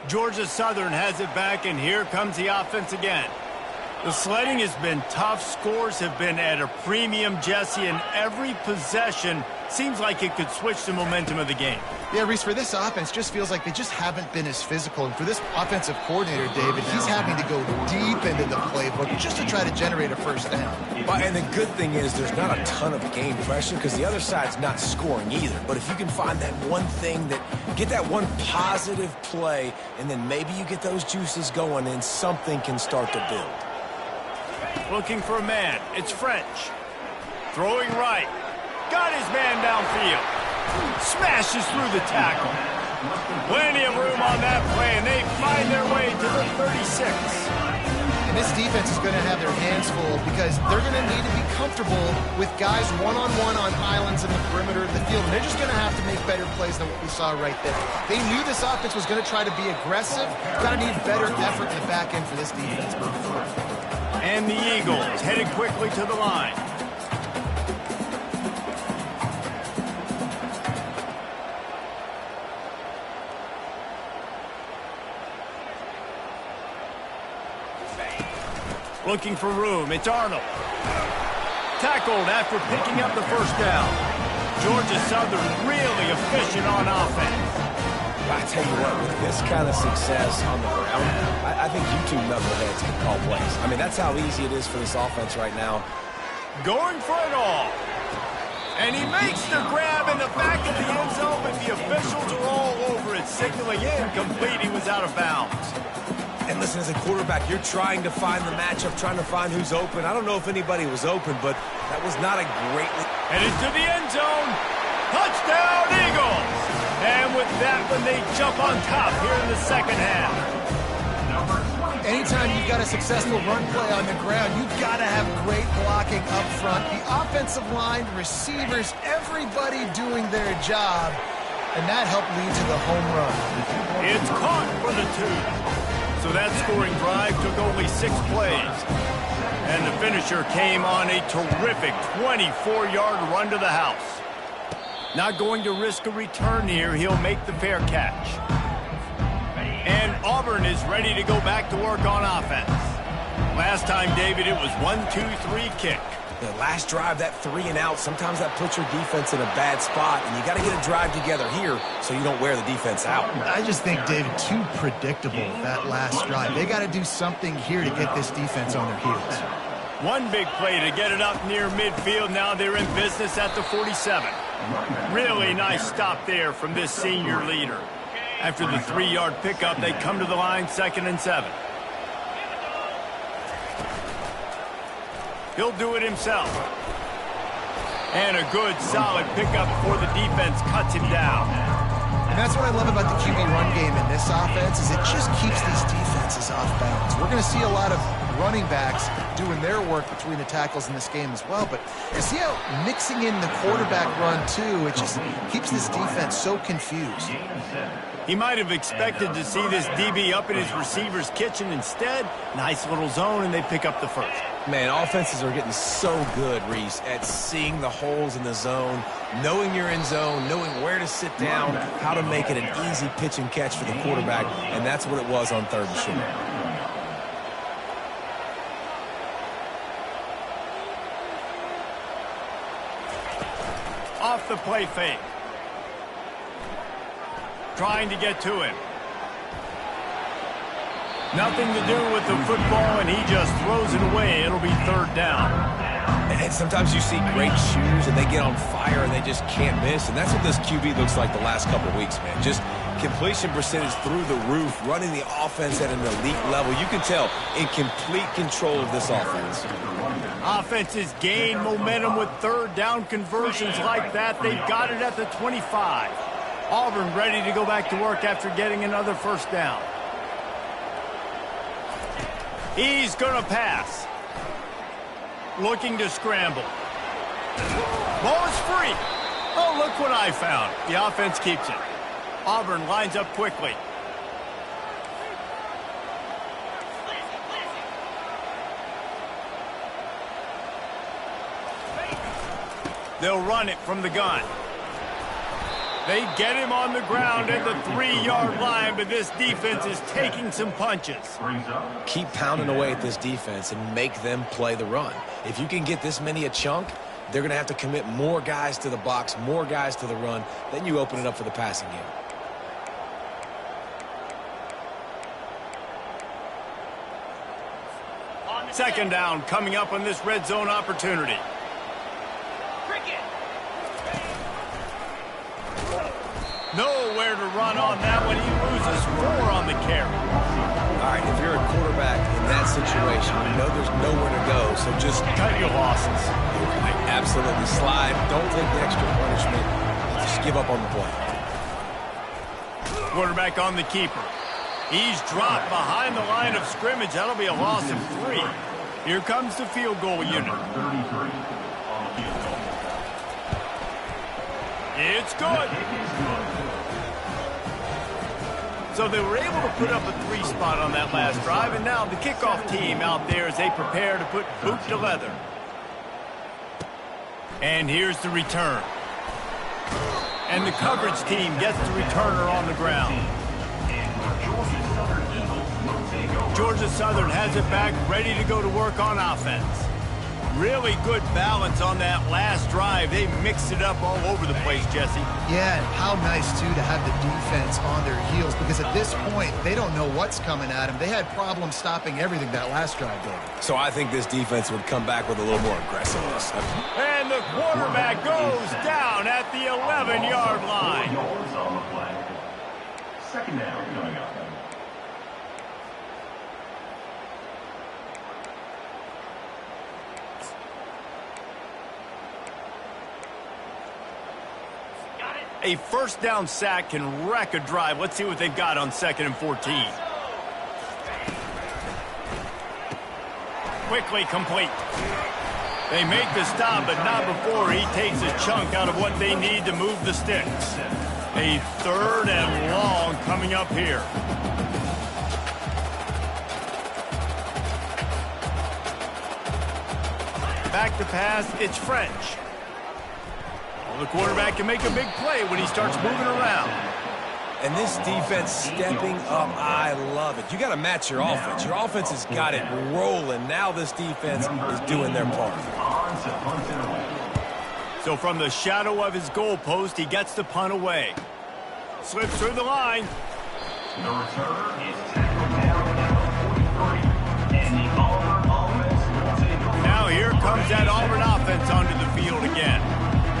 Georgia Southern has it back, and here comes the offense again. The sledding has been tough. Scores have been at a premium, Jesse, and every possession seems like it could switch the momentum of the game. Yeah, Reese, for this offense, just feels like they just haven't been as physical. And for this offensive coordinator, David, he's having to go deep into the playbook just to try to generate a first down. And the good thing is there's not a ton of game pressure because the other side's not scoring either. But if you can find that one thing, get that one positive play, and then maybe you get those juices going and something can start to build. Looking for a man. It's French. Throwing right. Got his man downfield. Smashes through the tackle. Plenty of room on that play, and they find their way to the 36. And this defense is going to have their hands full because they're going to need to be comfortable with guys one-on-one on islands in the perimeter of the field. And they're just going to have to make better plays than what we saw right there. They knew this offense was going to try to be aggressive. Going to need better effort in the back end for this defense moving forward. And the Eagles headed quickly to the line. Looking for room. It's Arnold. Tackled after picking up the first down. Georgia Southern really efficient on offense. I tell you what, with this kind of success on the ground, I think you two knuckleheads can call plays. I mean, that's how easy it is for this offense right now. Going for it all. And he makes the grab in the back of the end zone, but the officials are all over it, signaling incomplete. He was out of bounds. And listen, as a quarterback, you're trying to find the matchup, trying to find who's open. I don't know if anybody was open, but that was not a great... And into the end zone. Touchdown, Eagles! And with that one, they jump on top here in the second half. Anytime you've got a successful run play on the ground, you've got to have great blocking up front. The offensive line, receivers, everybody doing their job. And that helped lead to the home run. It's caught for the two. So that scoring drive took only 6 plays. And the finisher came on a terrific 24-yard run to the house. Not going to risk a return here. He'll make the fair catch. And Auburn is ready to go back to work on offense. Last time, David, it was 1-2-3 kick. The last drive, that 3 and out, sometimes that puts your defense in a bad spot, and you got to get a drive together here so you don't wear the defense out. I just think, David, too predictable, that last drive. They got to do something here to get this defense on their heels. One big play to get it up near midfield. Now they're in business at the 47. Really nice stop there from this senior leader. After the 3-yard pickup, they come to the line, 2nd and 7. He'll do it himself. And a good, solid pickup before the defense cuts him down. And that's what I love about the QB run game in this offense is it just keeps these defenses off balance. We're going to see a lot of running backs doing their work between the tackles in this game as well. But you see how mixing in the quarterback run, too, it just keeps this defense so confused. He might have expected to see this DB up in his receiver's kitchen. Instead, nice little zone, and they pick up the first. Man, offenses are getting so good, Reese, at seeing the holes in the zone, knowing you're in zone, knowing where to sit down, how to make it an easy pitch and catch for the quarterback, and that's what it was on 3rd and short. Off the play fake. Trying to get to him. Nothing to do with the football, and he just throws it away. It'll be 3rd down. And sometimes you see great shooters, and they get on fire, and they just can't miss. And that's what this QB looks like the last couple of weeks, man. Just completion percentage through the roof, running the offense at an elite level. You can tell in complete control of this offense. Offenses gain momentum with 3rd down conversions like that. They've got it at the 25. Auburn ready to go back to work after getting another first down. He's going to pass. Looking to scramble. Ball is free. Oh, look what I found. The offense keeps it. Auburn lines up quickly. They'll run it from the gun. They get him on the ground at the 3-yard line, but this defense is taking some punches. Keep pounding away at this defense and make them play the run. If you can get this many a chunk, they're going to have to commit more guys to the box, more guys to the run. Then you open it up for the passing game. Second down coming up on this red zone opportunity. Nowhere to run on that one. He loses 4 on the carry. All right, if you're a quarterback in that situation, you know there's nowhere to go, so just cut your losses. Absolutely slide. Don't take the extra punishment. Just give up on the play. Quarterback on the keeper. He's dropped behind the line of scrimmage. That'll be a loss of 3. Here comes the field goal unit. It's good. So they were able to put up a 3 spot on that last drive, and now the kickoff team out there as they prepare to put boot to leather. And here's the return. And the coverage team gets the returner on the ground. Georgia Southern has it back, ready to go to work on offense. Really good balance on that last drive. They mixed it up all over the place, Jesse. Yeah, and how nice, too, to have the defense on their heels, because at this point, they don't know what's coming at them. They had problems stopping everything that last drive did. So I think this defense would come back with a little more aggressiveness. And the quarterback goes down at the 11-yard line. Second down coming up. A first down sack can wreck a drive. Let's see what they've got on 2nd and 14. Quickly complete. They make the stop, but not before he takes a chunk out of what they need to move the sticks. A 3rd and long coming up here. Back to pass, it's French. The quarterback can make a big play when he starts moving around. And this defense stepping up, I love it. You got to match your offense. Your offense has got it rolling. Now this defense is doing their part. So from the shadow of his goal post, he gets the punt away. Slips through the line. The return is tackled down at 43. And the Auburn offense will take over. Now here comes that Auburn offense onto the field again.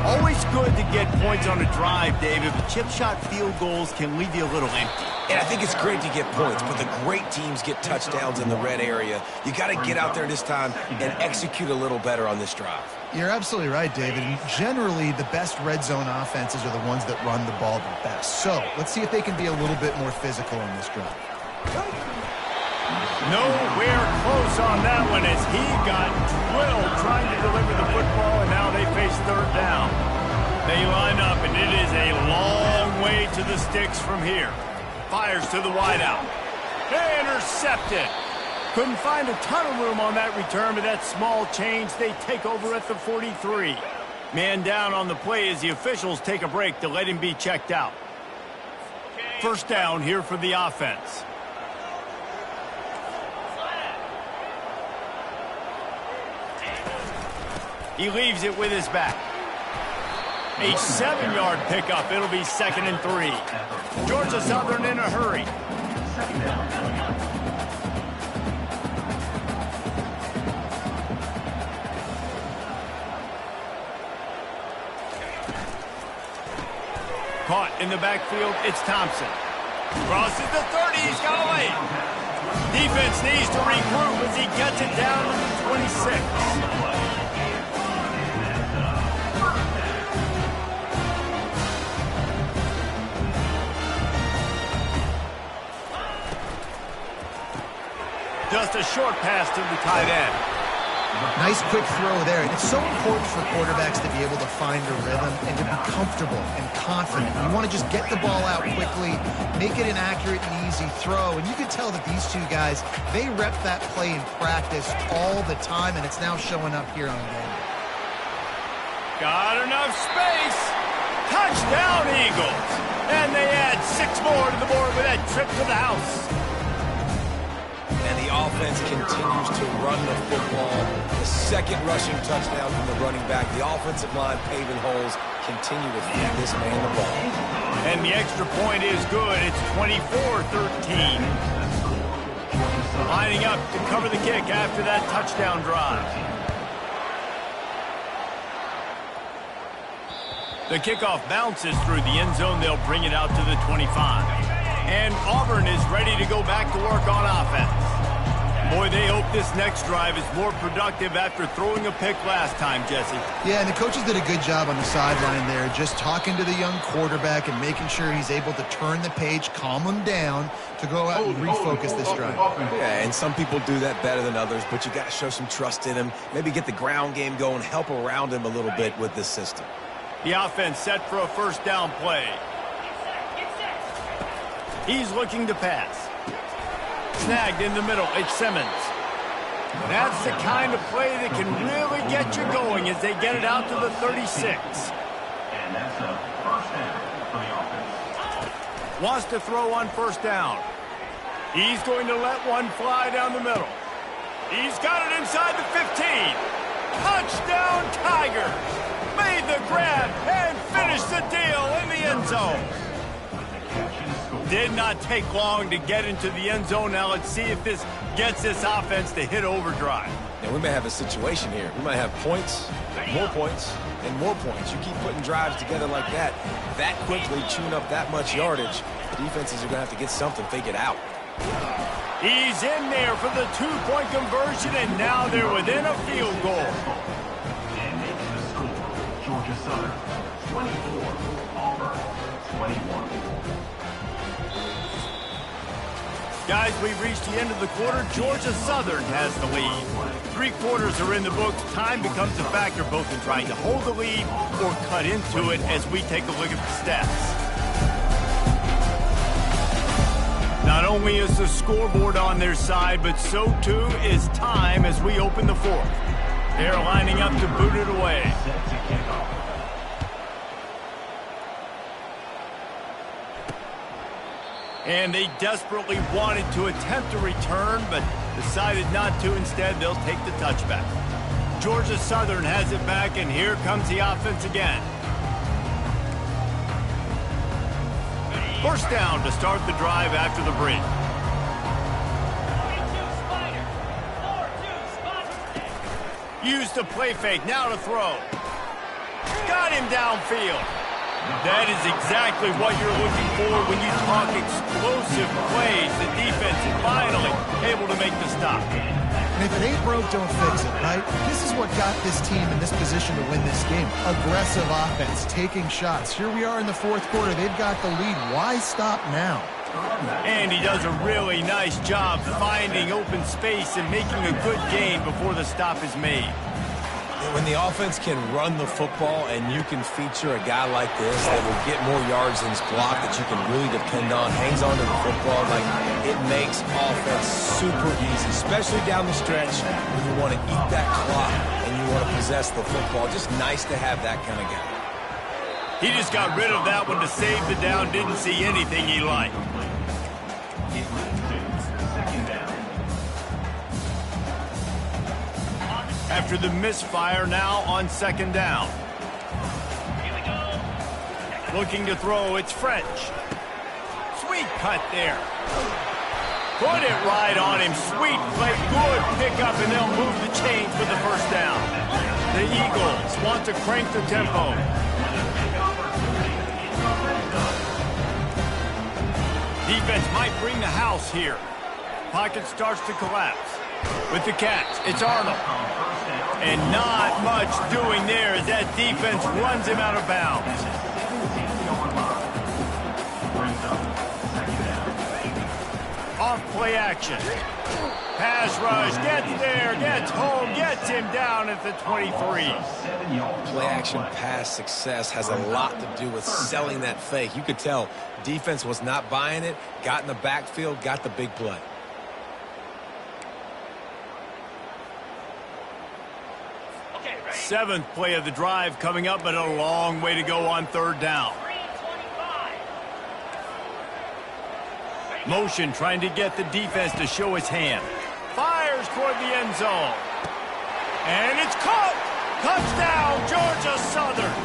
Always good to get points on a drive, David, but chip shot field goals can leave you a little empty. And I think it's great to get points, but the great teams get touchdowns in the red area. You got to get out there this time and execute a little better on this drive. You're absolutely right, David. And generally, the best red zone offenses are the ones that run the ball the best. So let's see if they can be a little bit more physical on this drive. Nowhere close on that one as he got drilled trying to deliver the football, and now they face 3rd down. They line up, and it is a long way to the sticks from here. Fires to the wideout. Intercepted. Couldn't find a ton of room on that return, but that small change, they take over at the 43. Man down on the play as the officials take a break to let him be checked out. First down here for the offense. He leaves it with his back. A 7-yard pickup. It'll be 2nd and 3. Georgia Southern in a hurry. Caught in the backfield, it's Thompson. Crosses the 30, he's got away. Defense needs to regroup as he gets it down to the 26. Just a short pass to the tight end. Nice quick throw there. And it's so important for quarterbacks to be able to find a rhythm and to be comfortable and confident. You want to just get the ball out quickly, make it an accurate and easy throw. And you can tell that these two guys, they rep that play in practice all the time, and it's now showing up here on game. Got enough space. Touchdown, Eagles! And they add 6 more to the board with that trip to the house. And the offense continues to run the football. The second rushing touchdown from the running back. The offensive line paving holes. Continue to feed this man the ball. And the extra point is good. It's 24-13. Lining up to cover the kick after that touchdown drive. The kickoff bounces through the end zone. They'll bring it out to the 25. And Auburn is ready to go back to work on offense. Boy, they hope this next drive is more productive after throwing a pick last time, Jesse. Yeah, and the coaches did a good job on the sideline there, just talking to the young quarterback and making sure he's able to turn the page, calm him down to go out and refocus this drive. Yeah, and some people do that better than others, but you got to show some trust in him. Maybe get the ground game going, help around him a little bit with this system. The offense set for a first down play. He's looking to pass. Snagged in the middle, it's Simmons. That's the kind of play that can really get you going as they get it out to the 36. And that's a first down for the offense. Wants to throw on first down. He's going to let one fly down the middle. He's got it inside the 15. Touchdown, Tigers! Made the grab and finished the deal in the end zone. Did not take long to get into the end zone. Now let's see if this gets this offense to hit overdrive. And we may have a situation here. We might have points, more points, and more points. You keep putting drives together like that quickly, chewing up that much yardage, defenses are going to have to get something figured out. He's in there for the 2-point conversion, and now they're within a field goal. And making the score, Georgia Southern, 24, Auburn, 21. Guys, we've reached the end of the quarter. Georgia Southern has the lead. 3 quarters are in the books. Time becomes a factor both in trying to hold the lead or cut into it as we take a look at the stats. Not only is the scoreboard on their side, but so too is time as we open the fourth. They're lining up to boot it away. Set to kick off. And they desperately wanted to attempt a return, but decided not to. Instead, they'll take the touchback. Georgia Southern has it back, and here comes the offense again. First down to start the drive after the break. Use the play fake, now to throw. Got him downfield. That is exactly what you're looking for when you talk explosive plays. The defense is finally able to make the stop. And if it ain't broke, don't fix it, right? This is what got this team in this position to win this game. Aggressive offense, taking shots. Here we are in the fourth quarter. They've got the lead. Why stop now? And he does a really nice job finding open space and making a good gain before the stop is made. When the offense can run the football and you can feature a guy like this that will get more yards than his block that you can really depend on, hangs on to the football, like it makes offense super easy, especially down the stretch when you want to eat that clock and you want to possess the football. Just nice to have that kind of guy. He just got rid of that one to save the down, didn't see anything he liked. After the misfire, now on second down. Looking to throw, it's French. Sweet cut there. Put it right on him. Sweet play, good pickup, and they'll move the chains for the first down. The Eagles want to crank the tempo. Defense might bring the house here. Pocket starts to collapse. With the catch, it's Arnold. And not much doing there as that defense runs him out of bounds. Off play action. Pass rush, gets there, gets home, gets him down at the 23. Play action pass success has a lot to do with selling that fake. You could tell defense was not buying it, got in the backfield, got the big play. 7th play of the drive coming up, but a long way to go on 3rd down. Motion trying to get the defense to show his hand. Fires toward the end zone. And it's caught! Touchdown, Georgia Southern!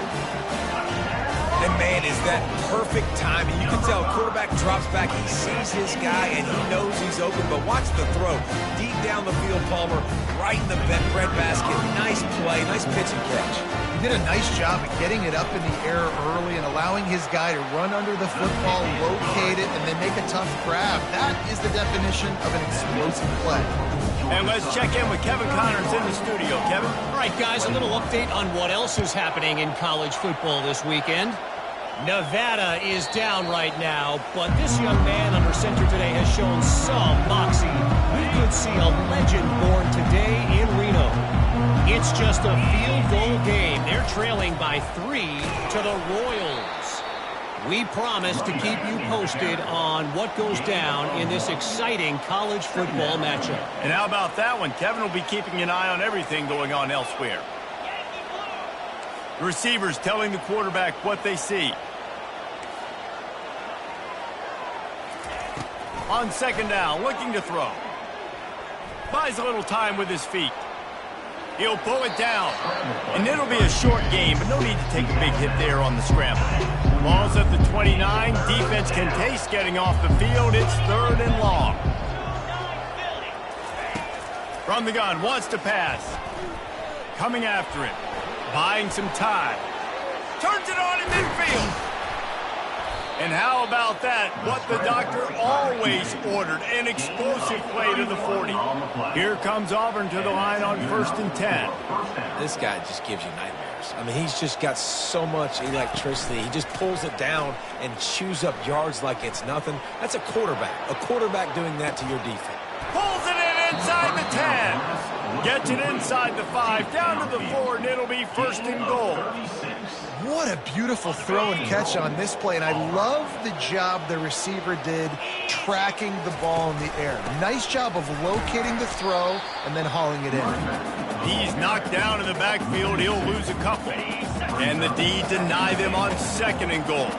And man, is that perfect timing. You can tell quarterback drops back, he sees his guy, and he knows he's open. But watch the throw. Deep down the field, Palmer, right in the breadbasket. Nice play, nice pitch and catch. He did a nice job of getting it up in the air early and allowing his guy to run under the football, locate it, and then make a tough grab. That is the definition of an explosive play. And let's check in with Kevin Connors in the studio. Kevin? All right, guys, a little update on what else is happening in college football this weekend. Nevada is down right now, but this young man under center today has shown some moxie. We could see a legend born today in Reno. It's just a field goal game. They're trailing by 3 to the Royals. We promise to keep you posted on what goes down in this exciting college football matchup. And how about that one? Kevin will be keeping an eye on everything going on elsewhere. The receivers telling the quarterback what they see. On 2nd down, looking to throw. Buys a little time with his feet. He'll pull it down. And it'll be a short game, but no need to take a big hit there on the scramble. Ball's at the 29. Defense can taste getting off the field. It's 3rd and long. From the gun, wants to pass. Coming after it. Buying some time. Turns it on in midfield. And how about that? What the doctor always ordered. An explosive play to the 40. Here comes Auburn to the line on 1st and 10. This guy just gives you nightmares. I mean, he's just got so much electricity. He just pulls it down and chews up yards like it's nothing. That's a quarterback. A quarterback doing that to your defense. Pulls it in inside the 10. Gets it inside the 5. Down to the 4, and it'll be 1st and goal. What a beautiful throw and catch on this play, and I love the job the receiver did tracking the ball in the air. Nice job of locating the throw and then hauling it in. He's knocked down in the backfield. He'll lose a couple. And the D deny them on 2nd and goal.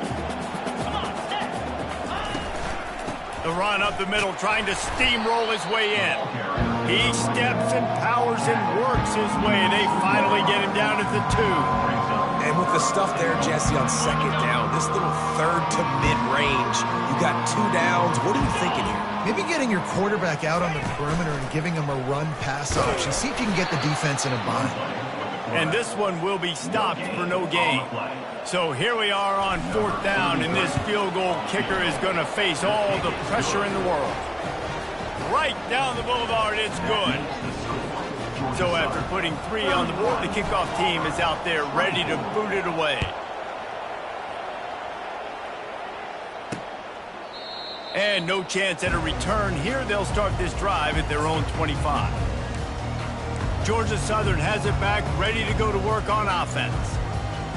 The run up the middle, trying to steamroll his way in. He steps and powers and works his way. They finally get him down at the 2. And with the stuff there, Jesse, on 2nd down, this little 3rd to mid-range, you got 2 downs. What are you thinking here? Maybe getting your quarterback out on the perimeter and giving him a run-pass option. See if you can get the defense in a bind. And this one will be stopped for no gain. So here we are on 4th down, and this field goal kicker is going to face all the pressure in the world. Right down the boulevard, it's good. So after putting 3 on the board, the kickoff team is out there ready to boot it away. And no chance at a return. Here they'll start this drive at their own 25. Georgia Southern has it back, ready to go to work on offense.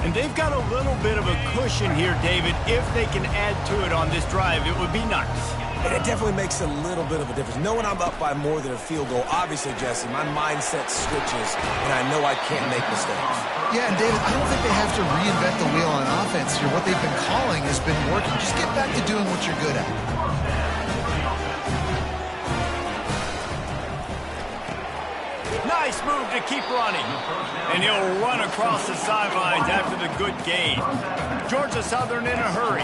And they've got a little bit of a cushion here, David. If they can add to it on this drive, it would be nice. And it definitely makes a little bit of a difference. Knowing I'm up by more than a field goal, obviously, Jesse, my mindset switches, and I know I can't make mistakes. Yeah, and David, I don't think they have to reinvent the wheel on offense here. What they've been calling has been working. Just get back to doing what you're good at. Nice move to keep running. And he'll run across the sidelines after the good gain. Georgia Southern in a hurry.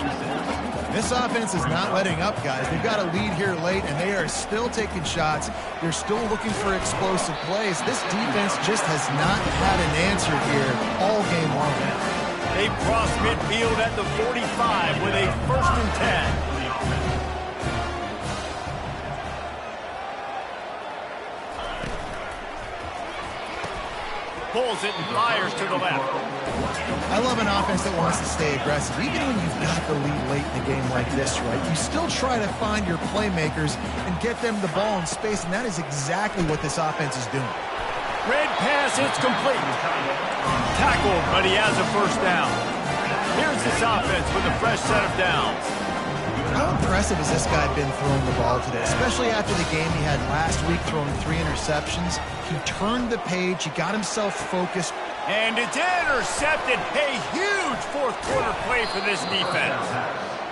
This offense is not letting up, guys. They've got a lead here late, and they are still taking shots. They're still looking for explosive plays. This defense just has not had an answer here all game long. They cross midfield at the 45 with a 1st and 10. Pulls it and fires to the left. I love an offense that wants to stay aggressive. Even when you've got the lead late in a game like this, right, you still try to find your playmakers and get them the ball in space, and that is exactly what this offense is doing. Red pass, it's complete. Tackled, but he has a 1st down. Here's this offense with a fresh set of downs. How impressive has this guy been throwing the ball today, especially after the game he had last week throwing 3 interceptions. He turned the page. He got himself focused, And it's intercepted. A huge fourth quarter play for this defense.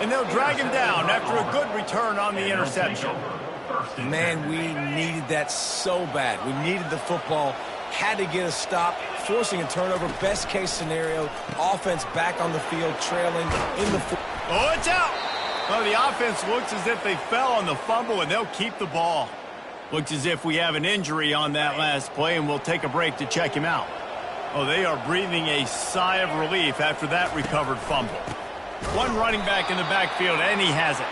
And they'll drag him down after a good return on the interception. Man, we needed that so bad. We needed the football, had to get a stop, forcing a turnover. Best case scenario, offense back on the field, trailing in the... Oh, it's out! Well, the offense looks as if they fell on the fumble, and they'll keep the ball. Looks as if we have an injury on that last play, and we'll take a break to check him out. Oh, they are breathing a sigh of relief after that recovered fumble. One running back in the backfield, and he has it.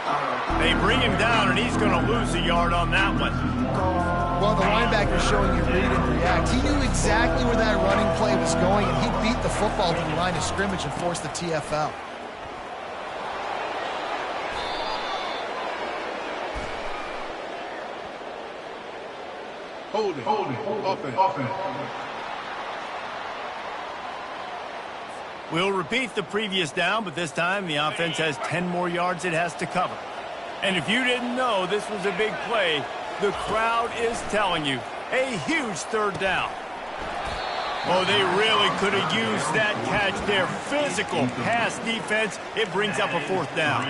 They bring him down, and he's going to lose a yard on that one. Well, the linebacker showing you read and react. He knew exactly where that running play was going, and he beat the football to the line of scrimmage and forced the TFL. Holding. Offense. We'll repeat the previous down, but this time the offense has 10 more yards it has to cover. And if you didn't know this was a big play, the crowd is telling you, a huge third down. Oh, they really could have used that catch there. Physical pass defense, it brings up a fourth down.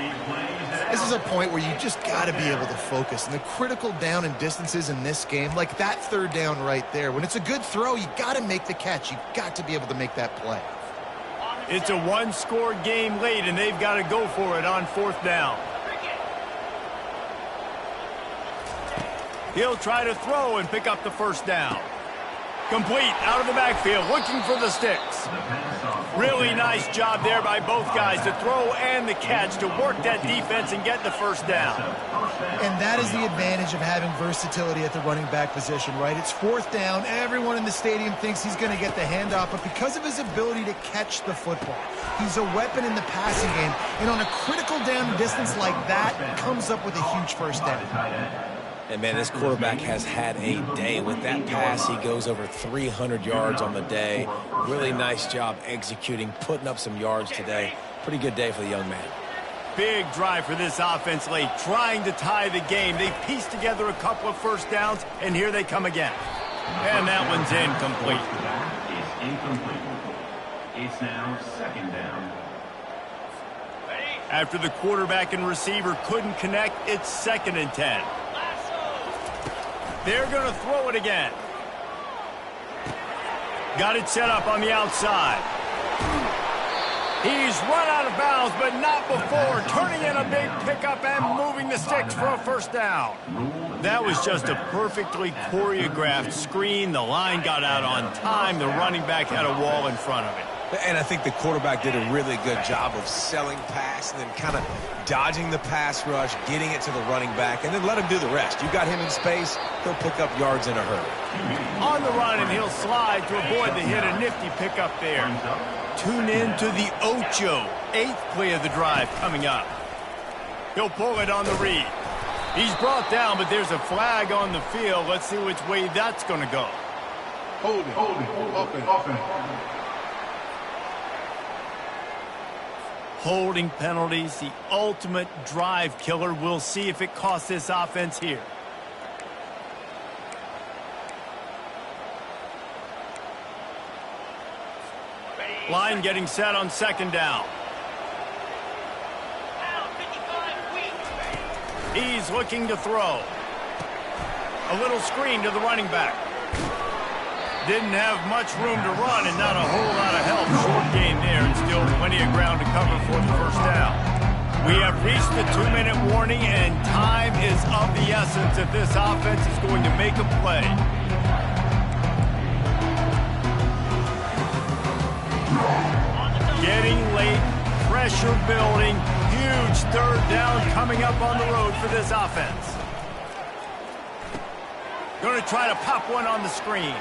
This is a point where you just got to be able to focus. And the critical down and distances in this game, like that third down right there, when it's a good throw, you got to make the catch. You got to be able to make that play. It's a one-score game late, and they've got to go for it on fourth down. He'll try to throw and pick up the first down. Complete out of the backfield, looking for the sticks. Really nice job there by both guys, the throw and the catch, to work that defense and get the first down. And that is the advantage of having versatility at the running back position, right? It's fourth down. Everyone in the stadium thinks he's going to get the handoff, but because of his ability to catch the football, he's a weapon in the passing game. And on a critical down distance like that, comes up with a huge first down. And, man, this quarterback has had a day. With that pass, he goes over 300 yards on the day. Really nice job executing, putting up some yards today. Pretty good day for the young man. Big drive for this offense late, trying to tie the game. They pieced together a couple of first downs, and here they come again. And that one's incomplete. It's incomplete. It's now second down. After the quarterback and receiver couldn't connect, it's 2nd and 10. They're going to throw it again. Got it set up on the outside. He's run out of bounds, but not before turning in a big pickup and moving the sticks for a first down. That was just a perfectly choreographed screen. The line got out on time. The running back had a wall in front of it. And I think the quarterback did a really good job of selling pass and then kind of dodging the pass rush, getting it to the running back, and then let him do the rest. You got him in space, he'll pick up yards in a hurry. On the run, and he'll slide to avoid the hit. A nifty pickup there. Tune in to the Ocho. 8th play of the drive coming up. He'll pull it on the read. He's brought down, but there's a flag on the field. Let's see which way that's going to go. Holding. Offense. Holding penalties, the ultimate drive killer. We'll see if it costs this offense here. Line getting set on 2nd down. He's looking to throw. A little screen to the running back. Didn't have much room to run and not a whole lot of help. Short gain there and still plenty of ground to cover for the first down. We have reached the 2-minute warning, and time is of the essence if this offense is going to make a play. Getting late, pressure building, huge third down coming up on the road for this offense. Going to try to pop one on the screen.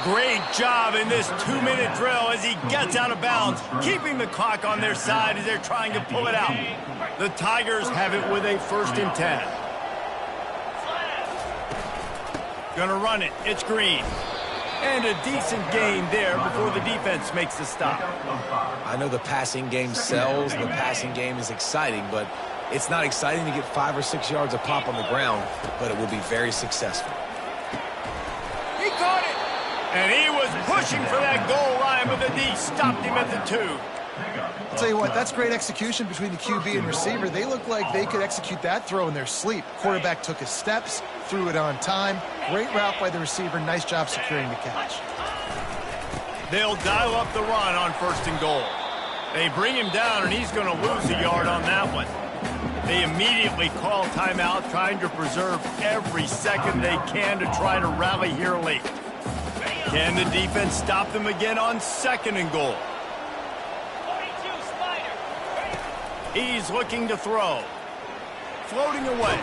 Great job in this 2-minute drill as he gets out of bounds, keeping the clock on their side as they're trying to pull it out. The Tigers have it with a 1st and 10. Gonna run it. It's Green. And a decent gain there before the defense makes the stop. I know the passing game sells, the passing game is exciting, but it's not exciting to get 5 or 6 yards of pop on the ground, but it will be very successful. He caught it, and he was pushing for that goal line, but the D stopped him at the 2. I'll tell you what, that's great execution between the QB and receiver. They look like they could execute that throw in their sleep. Quarterback took his steps, threw it on time. Great route by the receiver. Nice job securing the catch. They'll dial up the run on 1st and goal. They bring him down, and he's going to lose a yard on that one. They immediately call timeout, trying to preserve every second they can to try to rally here late. Can the defense stop them again on 2nd and goal? He's looking to throw. Floating away.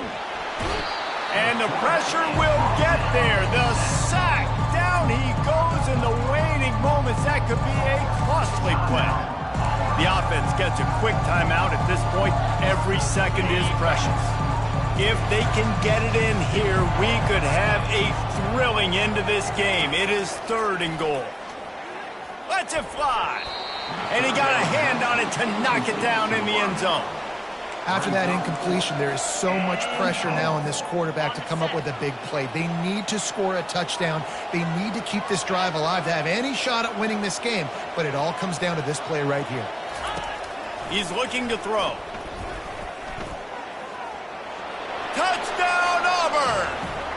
And the pressure will get there. The sack. Down he goes in the waning moments. That could be a costly play. The offense gets a quick timeout at this point. Every second is precious. If they can get it in here, we could have a thrilling end to this game. It is 3rd and goal. Let's it fly. And he got a hand on it to knock it down in the end zone. After that incompletion, there is so much pressure now on this quarterback to come up with a big play. They need to score a touchdown. They need to keep this drive alive to have any shot at winning this game. But it all comes down to this play right here. He's looking to throw. Touchdown, Auburn!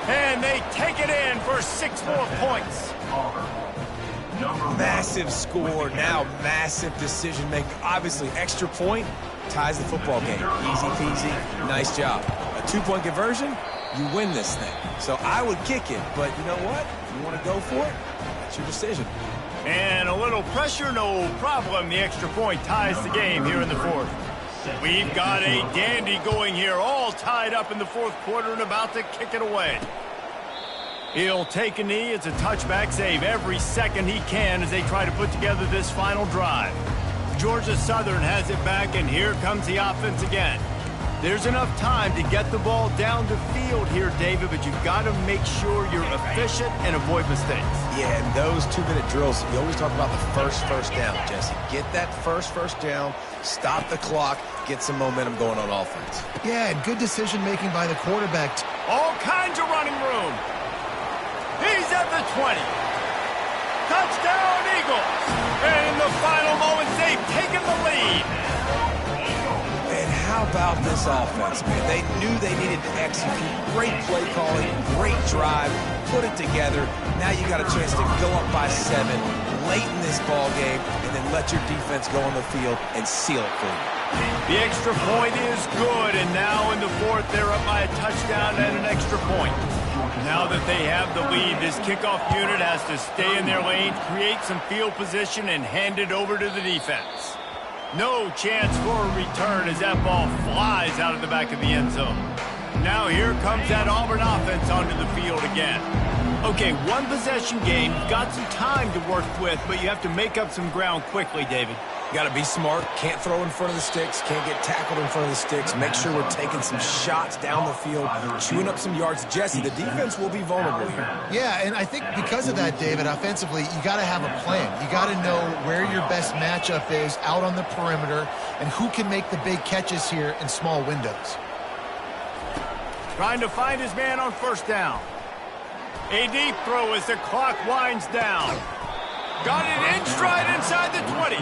And they take it in for 6 more points. Massive score, now massive decision making. Obviously, extra point ties the football game. Easy peasy, nice job. A 2-point conversion, you win this thing. So I would kick it, but you know what? If you want to go for it, it's your decision. And a little pressure, no problem. The extra point ties the game here in the 4th. We've got a dandy going here, all tied up in the 4th quarter and about to kick it away. He'll take a knee. It's a touchback save every second he can as they try to put together this final drive. Georgia Southern has it back, and here comes the offense again. There's enough time to get the ball down the field here, David, but you've got to make sure you're efficient and avoid mistakes. Yeah, and those 2-minute drills, you always talk about the first down, Jesse. Get that first down, stop the clock, get some momentum going on offense. Yeah, and good decision-making by the quarterback. All kinds of running room. He's at the 20. Touchdown, Eagles. And in the final moments, they've taken the lead. And how about this offense, man? They knew they needed to execute. Great play calling, great drive, put it together. Now you got a chance to go up by 7 late in this ball game and then let your defense go on the field and seal it for you. The extra point is good, and now in the 4th, they're up by a touchdown and an extra point. Now that they have the lead, this kickoff unit has to stay in their lane, create some field position, and hand it over to the defense. No chance for a return as that ball flies out of the back of the end zone. Now here comes that Auburn offense onto the field again. Okay, 1 possession game. You've got some time to work with, but you have to make up some ground quickly, David. Got to be smart. Can't throw in front of the sticks. Can't get tackled in front of the sticks. Make sure we're taking some shots down the field, chewing up some yards. Jesse, the defense will be vulnerable here. Yeah, and I think because of that, David, offensively, you got to have a plan. You got to know where your best matchup is out on the perimeter and who can make the big catches here in small windows. Trying to find his man on 1st down. A deep throw as the clock winds down. Got it in stride inside the 20.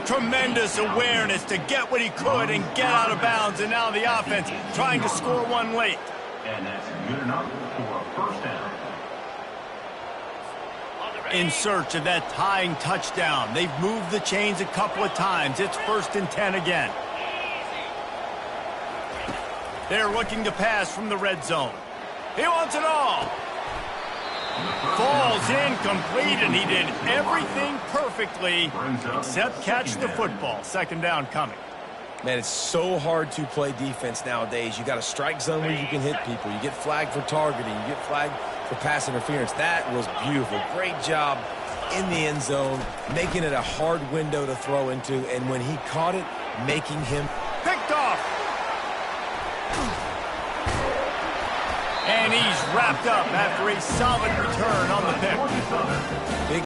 Tremendous awareness to get what he could and get out of bounds. And now the offense trying to score one late. And that's good enough for a 1st down. In search of that tying touchdown. They've moved the chains a couple of times. It's 1st and 10 again. They're looking to pass from the red zone. He wants it all. Falls incomplete, and he did everything perfectly except catch the football. 2nd down coming. Man, it's so hard to play defense nowadays. You got a strike zone where you can hit people. You get flagged for targeting. You get flagged for pass interference. That was beautiful. Great job in the end zone, making it a hard window to throw into, and when he caught it, making him picked off. And he's wrapped up after a solid return on the pick.